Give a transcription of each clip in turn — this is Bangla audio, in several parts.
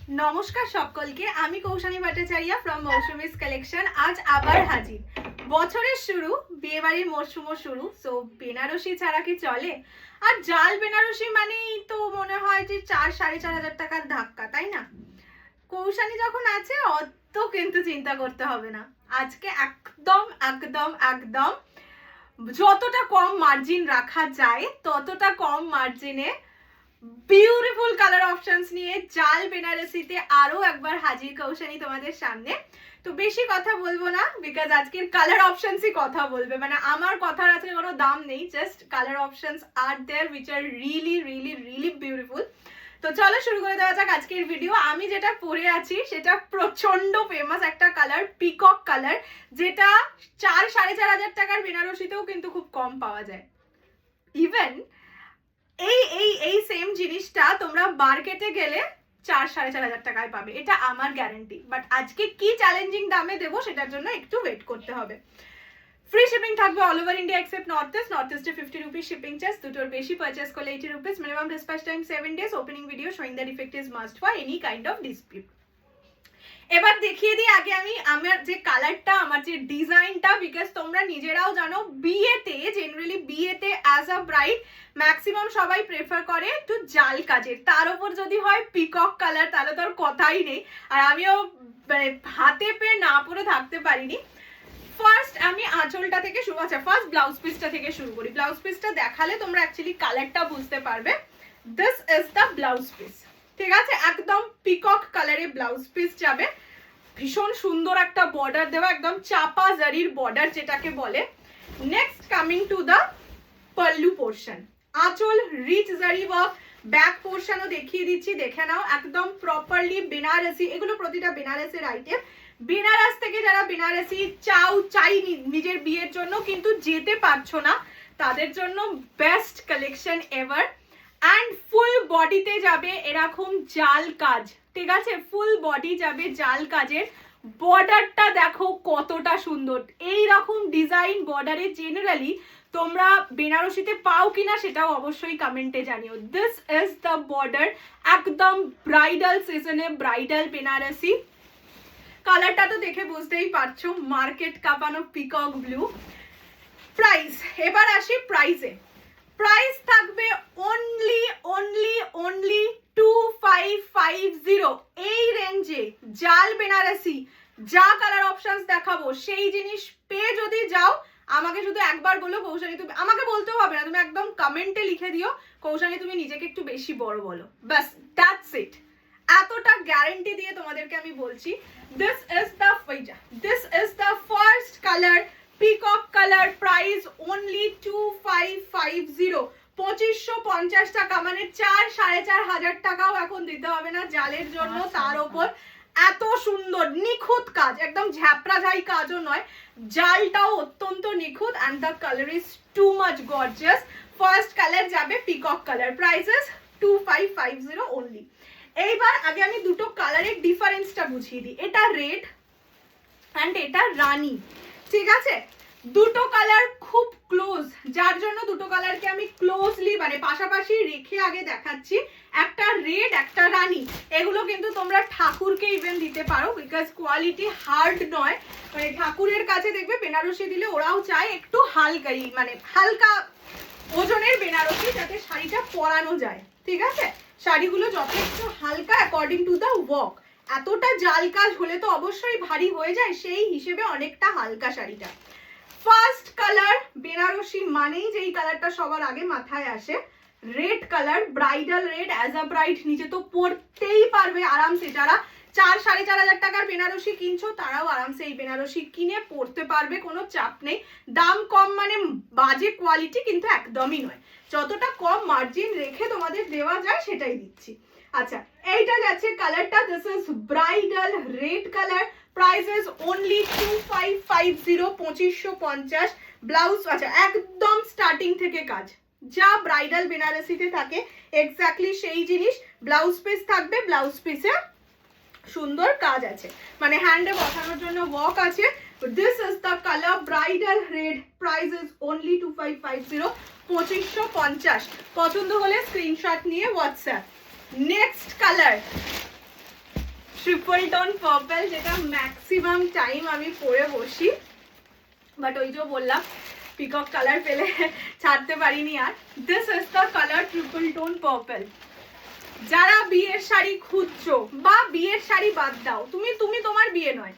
নমস্কার সকলকে, আমি কৌশানী ভট্টাচার্য ফ্রম মৌসুমিস কালেকশন। আজ আবার হাজির। বছরের শুরু, বিয়েবাড়ির মরশুমও শুরু, সো বেনারসি ছাড়া কি চলে? আর জাল বেনারসি মানেই তো মনে হয় যে 4-4.5 হাজার টাকার ধাক্কা, তাই না? কৌশানী যখন আছে অত কিন্তু চিন্তা করতে হবে না। আজকে একদম একদম একদম যতটা কম মার্জিন রাখা যায় ততটা কম মার্জিনে বিউটিফুল কালার অপশনস নিয়ে জাল বেনারসিতে আরো একবার হাজির কৌশানী তোমাদের সামনে। তো বেশি কথা বলবো না, বিকজ আজকের কালার অপশনসই কথা বলবে, মানে আমার কথার আজকে কোনো দাম নেই, just colour options are there which are really really really beautiful. তো চলো শুরু করে দেওয়া যাক আজকের ভিডিও। আমি যেটা পরে আছি সেটা প্রচন্ড ফেমাস একটা কালার, পিকক কালার, যেটা 4-4.5 হাজার টাকার বেনারসিতেও কিন্তু খুব কম পাওয়া যায়। ইভেন এই এই এই সেম জিনিসটা তোমরা মার্কেটে গেলে 4-4.5 হাজার টাকায় পাবে, এটা আমার গ্যারান্টি। বাট আজকে কি চ্যালেঞ্জিং দামে দেবো সেটার জন্য একটু ওয়েট করতে হবে। ফ্রি শিপিং থাকবে all over India except north ইস্টে 50 রুপিস শিপিং চার্জ, দুটোর বেশি পারচেস করলে 80 rupees, minimum dispatch time 7 days, opening video showing the defect is must for any kind of dispute. এবার দেখিয়ে দিই আগে আমি আমার যে কালারটা, আমার যে ডিজাইনটা, বিকজ তোমরা নিজেরাও জানো বিয়েতে, জেনারেলি বিয়েতে অ্যাজ আ ব্রাইড ম্যাক্সিমাম সবাই প্রেফার করে একটু জাল কাজের, তার উপর যদি হয় পিকক কালার তাহলে তো আর কথাই নেই। আর আমিও মানে হাতে পেয়ে না পরে থাকতে পারিনি। ফার্স্ট আমি আঁচলটা থেকে শুরু, আচ্ছা ফার্স্ট ব্লাউজ পিসটা থেকে শুরু করি। ব্লাউজ পিসটা দেখালে তোমরা অ্যাকচুয়ালি কালারটা বুঝতে পারবে। This is the blouse piece, ঠিক আছে? একদম পিকক কালারে ব্লাউজ পিস যাবে, ভীষণ সুন্দর একটা বর্ডার দেওয়া, একদম চাপা জারির বর্ডার যেটাকে বলে। Next coming to the pallu portion, আঁচল রিচ জারি ওয়ার্ক, ব্যাক পোর্শনও দেখিয়ে দিচ্ছি, দেখে নাও। একদম প্রপারলি বেনারসি, এগুলো প্রতিটা বেনারসের আইটেম। বেনারস থেকে যারা বেনারসি চাই নিজের বিয়ের জন্য কিন্তু যেতে পারছো না, তাদের জন্য best collection ever. And full বডিতে যাবে এরকম জাল কাজ, ঠিক আছে? ফুল বডি যাবে জাল কাজের। বর্ডারটা দেখো কতটা সুন্দর, এই রকম ডিজাইন বর্ডারে জেনারেলি তোমরা বেনারসিতে পাও কিনা সেটাও অবশ্যই কমেন্টে জানিও। দিস ইজ দ্য বর্ডার, একদম ব্রাইডাল সিজনে ব্রাইডাল বেনারসি। কালারটা তো দেখে বুঝতেই পারছো, মার্কেট কাঁপানো পিকক ব্লু। প্রাইস, এবার আসি প্রাইসে। প্রাইস থাকবে অনলি 2550। এই রেঞ্জে জাল বেনারসি যা কালার অপশনস দেখাবো সেই জিনিস পেয়ে যদি যাও, আমাকে শুধু একবার বলো কৌশানী, তুমি আমাকে বলতেও হবে না, তুমি একদম কমেন্টে লিখে দিও কৌশানী তুমি নিজেকে একটু বেশি বড় বলো, বাস দ্যাটস ইট। এতটা গ্যারান্টি দিয়ে তোমাদেরকে আমি বলছি। This is the first colour, peacock colour. Price only 2550, 2550 টাকা, মানে 4-4.5 হাজার টাকাও এখন দিতে হবে না জালের জন্য। তার উপর এত সুন্দর নিখুঁত কাজ, একদম ঝ্যাপড়া ঝাই কাজও নয়, জালটাও অত্যন্ত নিখুঁত। And the colour is too much gorgeous. First colour যাবে পিকক কালার, প্রাইসেস 2550 অনলি। এইবার আগে আমি দুটো কালারের ডিফারেন্সটা বুঝিয়ে দিই। এটা রেড অ্যান্ড এটা রানী, ঠিক আছে? দুটো কালার খুব ক্লোজ, যার জন্য দুটো কালারকে আমি ক্লোজলি মানে পাশাপাশি রেখে আগে দেখাচ্ছি। একটা রেড একটা রানী, এগুলো কিন্তু তোমরা ঠাকুরকে ইভেন দিতে পারো, বিকজ কোয়ালিটি হার্ড নয়। মানে ঠাকুরের কাছে দেখবে বেনারসি দিলে ওরাও চায় একটু হালকাই, মানে হালকা ওজনের বেনারসি, যাতে শাড়িটা পরানো যায়, ঠিক আছে? শাড়িগুলো যথেষ্ট হালকা অ্যাকর্ডিং টু দ্য ওয়ার্ক। এতটা জাল কাজ হলে তো অবশ্যই ভারী হয়ে যায়, সেই হিসেবে অনেকটা হালকা শাড়িটা। ফার্স্ট কালার বেনারসি মানেই যেই কালারটা সবার আগে মাথায় আসে, red colour, bridal red. As a bride নিজে তো পরতেই পারবে আরামসে, যারা 4-4.5 হাজার টাকার বেনারসি কিনছো তারাও আরামসে এই বেনারসি কিনে পরতে পারবে, কোনো চাপ নেই। দাম কম মানে বাজে কোয়ালিটি কিন্তু একদমই নয়, যতটা কম মার্জিন রেখে তোমাদের দেওয়া যায় সেটাই দিচ্ছি। আচ্ছা, এইটা যাচ্ছে কালারটা, this is bridal red colour. Price is only 2550, 2550। Blouse, আচ্ছা একদম স্টার্টিং থেকে কাজ, যা ব্রাইডাল বেনারসিতে থাকে এক্স্যাক্টলি সেই জিনিস। ব্লাউজ পিস থাকবে, ব্লাউজ পিসে সুন্দর কাজ আছে, মানে হ্যান্ডে বসানোর জন্য ওয়ার্ক আছে। This is the colour bridal red, price is only 2550, 2550। পছন্দ হলে স্ক্রিনশট নিয়ে WhatsApp. Next colour, triple tone purple, যেটা ম্যাক্সিমাম টাইম আমি পরে বসি, বাট ওই যে বললাম পিকক কালার পেলে ছাড়তে পারিনি আর। This is the colour triple tone purple. যারা বিয়ের শাড়ি খুঁজছো বা বিয়ের শাড়ি বাদ দাও, তুমি তোমার বিয়ে নয়,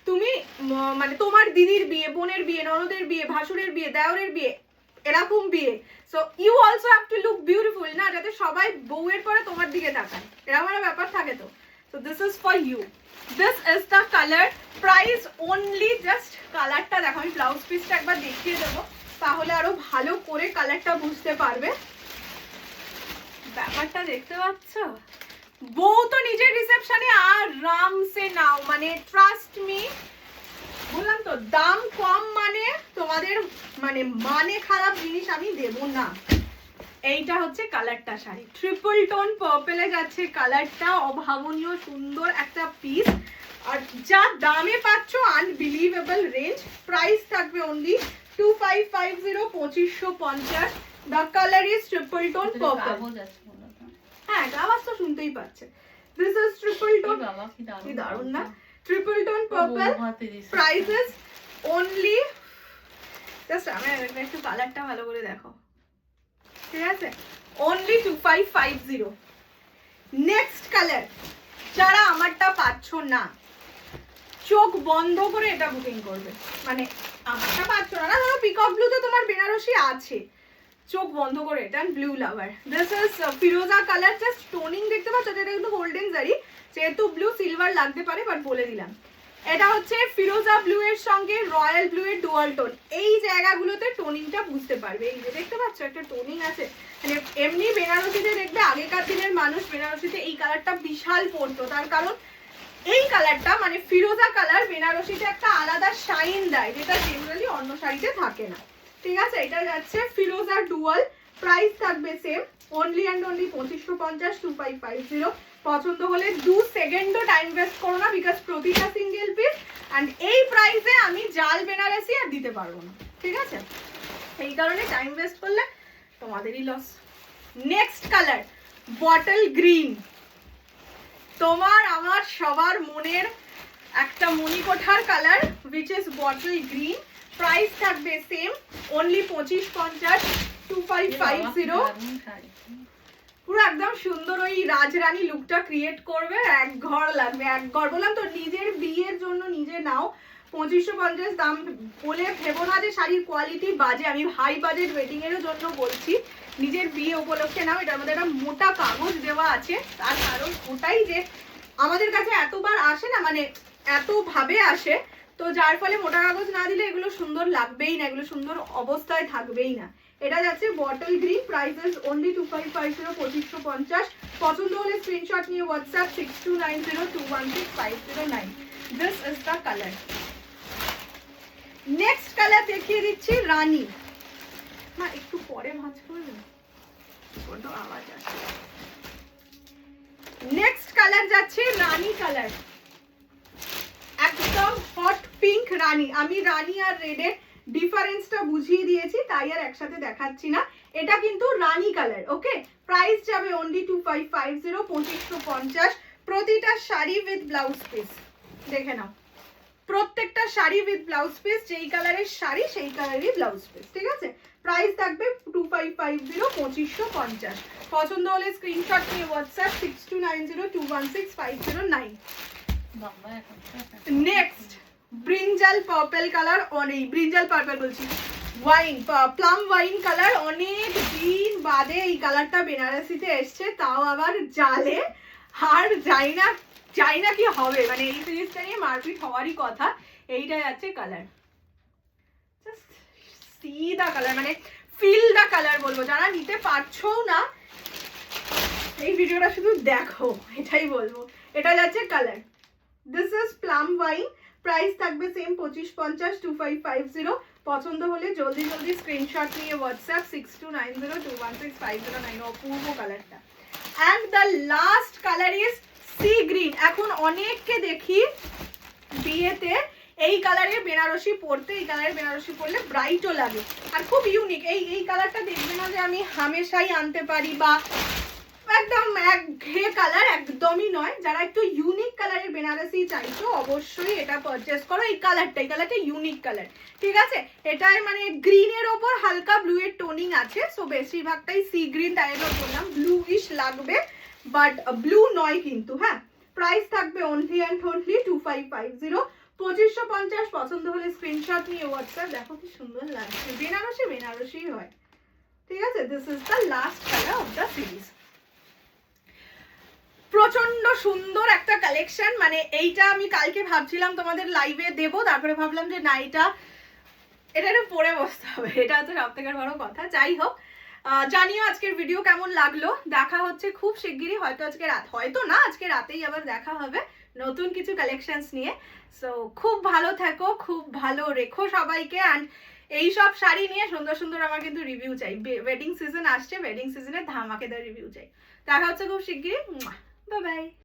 তুমি মানে তোমার দিদির বিয়ে, বোনের বিয়ে, ননদের বিয়ে, ভাসুরের বিয়ে, দেওরের বিয়ে, এরকম বিয়ে, so you also have to look beautiful না, যাতে সবাই বউয়ের পরে তোমার দিকে তাকায়, এরকম একটা ব্যাপার থাকে তো। So this is for you. This is the colour, price only, just কালারটা দেখো, আমি ব্লাউজ পিসটা একবার দেখিয়ে দেবো, তাহলে আরো ভালো করে কালারটা বুঝতে পারবে। ব্যাপারটা দেখতে পাচ্ছ, বউ তো নিজের রিসেপশনে আরামসে নাও, মানে ট্রাস্ট মি, বললাম তো দাম কম মানে তোমাদের মানে খারাপ জিনিস আমি দেব না। এইটা হচ্ছে কালারটা, শাড়ি ট্রিপল টোন পার্পলে যাচ্ছে কালারটা, অভাবনীয় সুন্দর একটা পিস, আর যা দামে পাচ্ছ আনবিলিভেবল রেঞ্জ। প্রাইস থাকবে only 2550, 2550। The colour is triple tone purple. হ্যাঁ, আওয়াজ তো শুনতেই পাচ্ছে। দিস ইজ ট্রিপল টোন, কি দারুণ না, triple tone purple. Price is only, just আমি একটু কালারটা ভালো করে দেখো, ঠিক আছে, অনলি 2550। নেক্সট কালার, যারা আমারটা পাচ্ছ না, চোখ বন্ধ করে এটা বুকিং করবে, মানে আমারটা পাচ্ছ না, না পিকক ব্লু তো তোমার বেনারসি আছে, চোখ বন্ধ করে এটা blue lover. This is Firoza colour, just toning দেখতে পাচ্ছ, এটা কিন্তু গোল্ডেন জারি, যেহেতু ব্লু সিলভার লাগতে পারে, বাট বলে দিলাম এটা হচ্ছে ফিরোজা ব্লু এর সঙ্গে রয়্যাল ব্লু এর ডুয়াল টোন। এই জায়গাগুলোতে টোনিংটা বুঝতে পারবে, এই যে দেখতে পাচ্ছ একটা টোনিং আছে, মানে এমনি বেনারসিতে দেখবে আগেকার দিনের মানুষ বেনারসিতে এই কালারটা বিশাল পরতো, তার কারণ এই কালারটা মানে ফিরোজা কালার বেনারসিতে একটা আলাদা শাইন দেয়, যেটা জেনারেলি অন্য শাড়িতে থাকে না, ঠিক আছে। এটা যাচ্ছে ফিরোজা ডুয়াল, প্রাইস থাকবে সেম, অনলি অ্যান্ড অনলি 2550, 2550। পছন্দ হলে 2 সেকেন্ডও টাইম ওয়েস্ট করো না, বিকজ প্রতিটা সিঙ্গেল পিস, অ্যান্ড এই প্রাইসে আমি জাল বেনারসি আর দিতে পারবো না, ঠিক আছে, এই কারণে টাইম ওয়েস্ট করলে তোমাদেরই loss. Next colour bottle green, তোমার আমার সবার মনের একটা মণিকোঠার colour, which is bottle green. Price থাকবে সেম, অনলি 2550, 2550। পুরো একদম সুন্দর ওই রাজরানী লুকটা ক্রিয়েট করবে, এক ঘর লাগবে, এক ঘর। বললাম তো নিজের বিয়ের জন্য নিজে নাও, 2550 দাম বলে ভেবো না যে শাড়ির কোয়ালিটি বাজে, আমি হাই বাজেট ওয়েডিং এর জন্য বলছি, নিজের বিয়ে উপলক্ষে নাও। এটার মধ্যে একটা মোটা কাগজ দেওয়া আছে, তার কারণ ওটাই যে আমাদের কাছে এতবার আসে না, মানে এত ভাবে আসে, তো যার ফলে মোটা কাগজ না দিলে এগুলো সুন্দর লাগবেই না, এগুলো সুন্দর অবস্থায় থাকবেই না। এটা যাচ্ছে বটল গ্রিন, প্রাইসেস অনলি 2550, 2550। পছন্দ হলে স্ক্রিনশট নিয়ে WhatsApp 6290216509। This is the colour. Next colour দেখিয়ে দিচ্ছি রানী, না একটু পরে ভাঁজ করবে, বড্ড আওয়াজ আসছে। নেক্সট কালার যাচ্ছে রানী কালার, একদম হট পিঙ্ক রানী। আমি রানী আর রেডের ডিফারেন্সটা বুঝিয়ে দিয়েছি, তাই আর একসাথে দেখাচ্ছি না। এটা কিন্তু রানী কালার, ওকে। প্রাইস যাবে অনলি 2550, 2550। প্রতিটা শাড়ি উইথ ব্লাউজ পিস, দেখে নাও, প্রত্যেকটা শাড়ি উইথ ব্লাউজ পিস, যেই কালারের শাড়ি সেই কালারেরই ব্লাউজ পিস, ঠিক আছে। প্রাইস থাকবে 2550, 2550। পছন্দ হলে স্ক্রিনশট নিয়ে WhatsApp 6290216509। Next brinjal purple colour, অনেক ব্রিঞ্জাল পার্পল বলছি, ওয়াইন প্লাম ওয়াইন কালার। অনেক দিন বাদে এই কালারটা বেনারসিতে এসছে, তাও আবার জালে। আর যাই না কি হবে, মানে এই সিরিজটা নিয়ে মারপিট হওয়ারই কথা। এইটা যাচ্ছে colour, just see the colour, মানে ফিল দা কালার বলবো। যারা নিতে পারছো না এই ভিডিওটা শুধু দেখো, এটাই বলবো। এটা যাচ্ছে colour, this is plum wine. Price থাকবে সেম 2550, 2550। পছন্দ হলে জলদি জলদি স্ক্রিনশট নিয়ে হোয়াটসঅ্যাপ 6290216509। অপূর্ব কালারটা। And the last colour is sea green. এখন অনেককে দেখি বিয়েতে এই কালারের বেনারসি পরতে, এই কালারের বেনারসি পরলে ব্রাইটও লাগে আর খুব ইউনিক। এই কালারটা দেখবে না যে আমি হামেশাই আনতে পারি বা একদম একঘেয়ে কালার, একদমই নয়। যারা একটু ইউনিক কালারের বেনারসি চাইছো অবশ্যই এটা পারচেস করো। এই কালারটা ইউনিক কালার, ঠিক আছে? এটাই মানে গ্রিনের ওপর হালকা ব্লু এর টোনিং আছে, সো বেশিরভাগটাই সি গ্রিন, তাই জন্য বললাম ব্লুইশ লাগবে, বাট ব্লু নয় কিন্তু। হ্যাঁ, প্রাইস থাকবে অনলি অ্যান্ড অনলি 2550, 2550। পছন্দ হলে স্ক্রিনশট নিয়ে হোয়াটসঅ্যাপ। দেখো কি সুন্দর লাগছে, বেনারসি হয়, ঠিক আছে? This is the last colour of the series. প্রচন্ড সুন্দর একটা কালেকশন, মানে এইটা আমি কালকে ভাবছিলাম তোমাদের লাইভে দেবো, তারপরে ভাবলাম যে না, এটা একটু পরে বসতে হবে, এটা হচ্ছে সব থেকে বড় কথা। যাই হোক, জানিও আজকের ভিডিও কেমন লাগলো। দেখা হচ্ছে খুব শিগগিরই, হয়তো আজকে রাতেই আবার দেখা হবে নতুন কিছু কালেকশনস নিয়ে। সো খুব ভালো থাকো, খুব ভালো রেখো সবাইকে। অ্যান্ড এইসব শাড়ি নিয়ে সুন্দর সুন্দর আমার কিন্তু রিভিউ চাই। ওয়েডিং সিজন আসছে, ওয়েডিং সিজনে ধামাকেদার রিভিউ চাই। দেখা হচ্ছে খুব শিগগিরই। Bye bye.